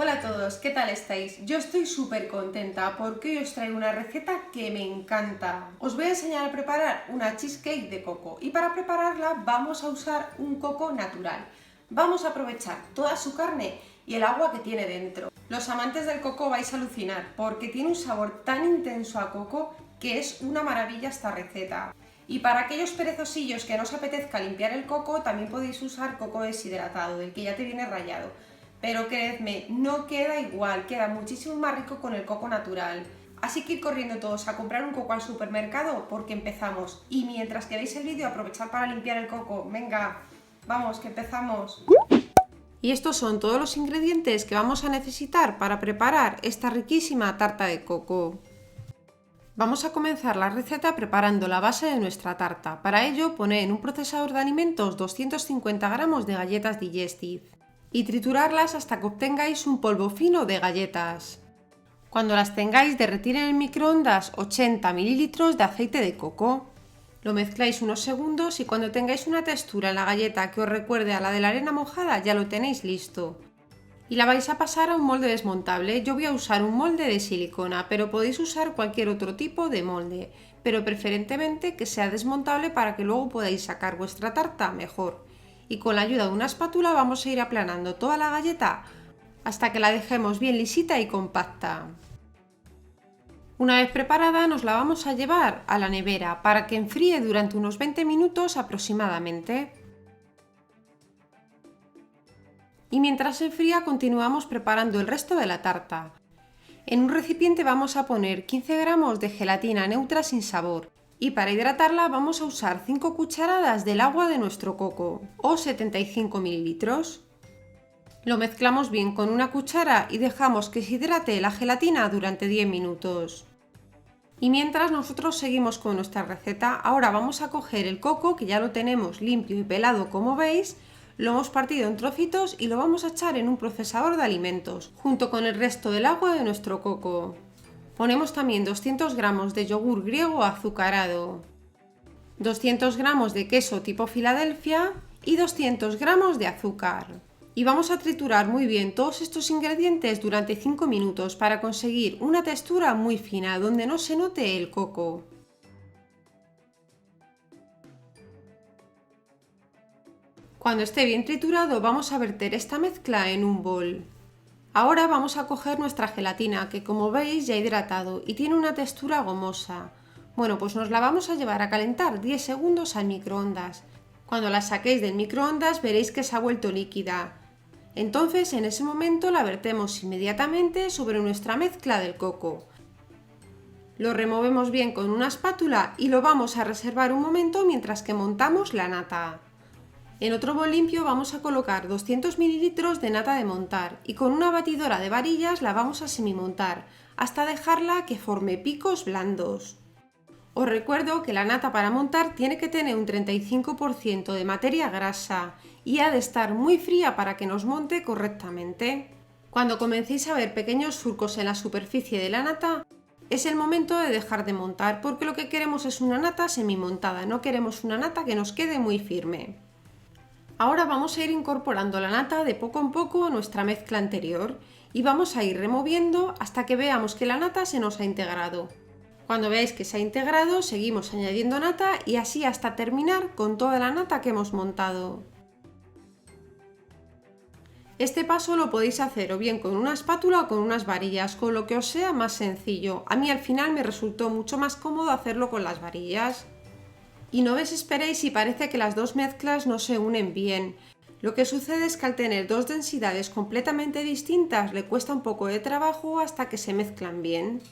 Hola a todos, ¿qué tal estáis? Yo estoy súper contenta porque hoy os traigo una receta que me encanta. Os voy a enseñar a preparar una cheesecake de coco y para prepararla vamos a usar un coco natural. Vamos a aprovechar toda su carne y el agua que tiene dentro. Los amantes del coco vais a alucinar porque tiene un sabor tan intenso a coco que es una maravilla esta receta. Y para aquellos perezosillos que no os apetezca limpiar el coco, también podéis usar coco deshidratado, del que ya te viene rallado. Pero creedme, no queda igual, queda muchísimo más rico con el coco natural. Así que ir corriendo todos a comprar un coco al supermercado porque empezamos. Y mientras que veis el vídeo, aprovechar para limpiar el coco. Venga, vamos, que empezamos. Y estos son todos los ingredientes que vamos a necesitar para preparar esta riquísima tarta de coco. Vamos a comenzar la receta preparando la base de nuestra tarta. Para ello, poned en un procesador de alimentos 250 gramos de galletas Digestive y triturarlas hasta que obtengáis un polvo fino de galletas. Cuando las tengáis, derretir en el microondas 80 ml de aceite de coco. Lo mezcláis unos segundos y cuando tengáis una textura en la galleta que os recuerde a la de la arena mojada, ya lo tenéis listo. Y la vais a pasar a un molde desmontable. Yo voy a usar un molde de silicona, pero podéis usar cualquier otro tipo de molde, pero preferentemente que sea desmontable para que luego podáis sacar vuestra tarta mejor. Y con la ayuda de una espátula vamos a ir aplanando toda la galleta hasta que la dejemos bien lisita y compacta. Una vez preparada nos la vamos a llevar a la nevera para que enfríe durante unos 20 minutos aproximadamente. Y mientras se enfría continuamos preparando el resto de la tarta. En un recipiente vamos a poner 15 gramos de gelatina neutra sin sabor y para hidratarla vamos a usar 5 cucharadas del agua de nuestro coco o 75 mililitros. Lo mezclamos bien con una cuchara y dejamos que se hidrate la gelatina durante 10 minutos. Y mientras nosotros seguimos con nuestra receta, ahora vamos a coger el coco que ya lo tenemos limpio y pelado como veis. Lo hemos partido en trocitos y lo vamos a echar en un procesador de alimentos, junto con el resto del agua de nuestro coco. Ponemos también 200 gramos de yogur griego azucarado, 200 gramos de queso tipo Filadelfia y 200 gramos de azúcar. Y vamos a triturar muy bien todos estos ingredientes durante 5 minutos para conseguir una textura muy fina donde no se note el coco. Cuando esté bien triturado vamos a verter esta mezcla en un bol. Ahora vamos a coger nuestra gelatina que como veis ya he hidratado y tiene una textura gomosa. Bueno, pues nos la vamos a llevar a calentar 10 segundos al microondas. Cuando la saquéis del microondas veréis que se ha vuelto líquida. Entonces en ese momento la vertemos inmediatamente sobre nuestra mezcla del coco. Lo removemos bien con una espátula y lo vamos a reservar un momento mientras que montamos la nata. En otro bol limpio vamos a colocar 200 ml de nata de montar y con una batidora de varillas la vamos a semimontar hasta dejarla que forme picos blandos. Os recuerdo que la nata para montar tiene que tener un 35% de materia grasa y ha de estar muy fría para que nos monte correctamente. Cuando comencéis a ver pequeños surcos en la superficie de la nata, es el momento de dejar de montar porque lo que queremos es una nata semimontada, no queremos una nata que nos quede muy firme. Ahora vamos a ir incorporando la nata de poco en poco a nuestra mezcla anterior y vamos a ir removiendo hasta que veamos que la nata se nos ha integrado. Cuando veáis que se ha integrado, seguimos añadiendo nata y así hasta terminar con toda la nata que hemos montado. Este paso lo podéis hacer o bien con una espátula o con unas varillas, con lo que os sea más sencillo. A mí al final me resultó mucho más cómodo hacerlo con las varillas. Y no desesperéis si parece que las dos mezclas no se unen bien. Lo que sucede es que al tener dos densidades completamente distintas le cuesta un poco de trabajo hasta que se mezclan bien.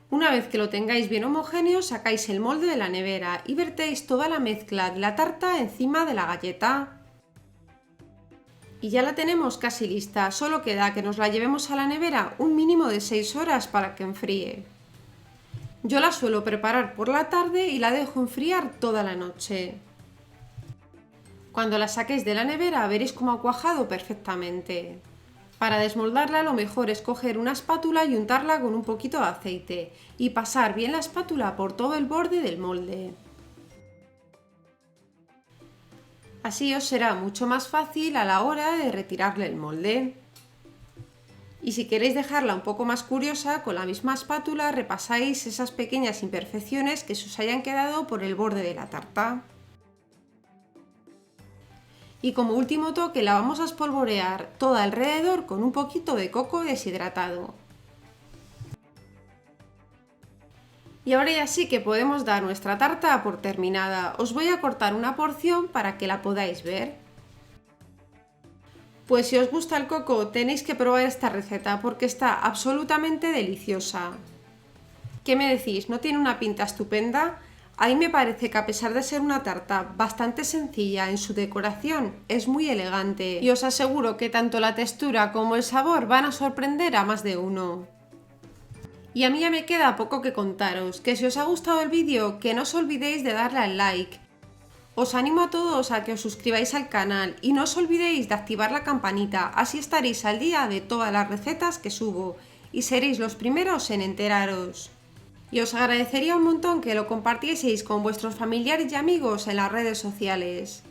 Una vez que lo tengáis bien homogéneo, sacáis el molde de la nevera y vertéis toda la mezcla de la tarta encima de la galleta. Y ya la tenemos casi lista, solo queda que nos la llevemos a la nevera un mínimo de 6 horas para que enfríe. Yo la suelo preparar por la tarde y la dejo enfriar toda la noche. Cuando la saquéis de la nevera veréis cómo ha cuajado perfectamente. Para desmoldarla lo mejor es coger una espátula y untarla con un poquito de aceite y pasar bien la espátula por todo el borde del molde. Así os será mucho más fácil a la hora de retirarle el molde. Y si queréis dejarla un poco más curiosa, con la misma espátula repasáis esas pequeñas imperfecciones que se os hayan quedado por el borde de la tarta. Y como último toque la vamos a espolvorear toda alrededor con un poquito de coco deshidratado. Y ahora ya sí que podemos dar nuestra tarta por terminada. Os voy a cortar una porción para que la podáis ver. Pues si os gusta el coco tenéis que probar esta receta porque está absolutamente deliciosa. ¿Qué me decís? ¿No tiene una pinta estupenda? A mí me parece que a pesar de ser una tarta bastante sencilla en su decoración, es muy elegante y os aseguro que tanto la textura como el sabor van a sorprender a más de uno. Y a mí ya me queda poco que contaros, que si os ha gustado el vídeo que no os olvidéis de darle al like. Os animo a todos a que os suscribáis al canal y no os olvidéis de activar la campanita, así estaréis al día de todas las recetas que subo y seréis los primeros en enteraros. Y os agradecería un montón que lo compartieseis con vuestros familiares y amigos en las redes sociales.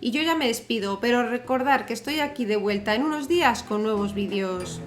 Y yo ya me despido, pero recordad que estoy aquí de vuelta en unos días con nuevos vídeos.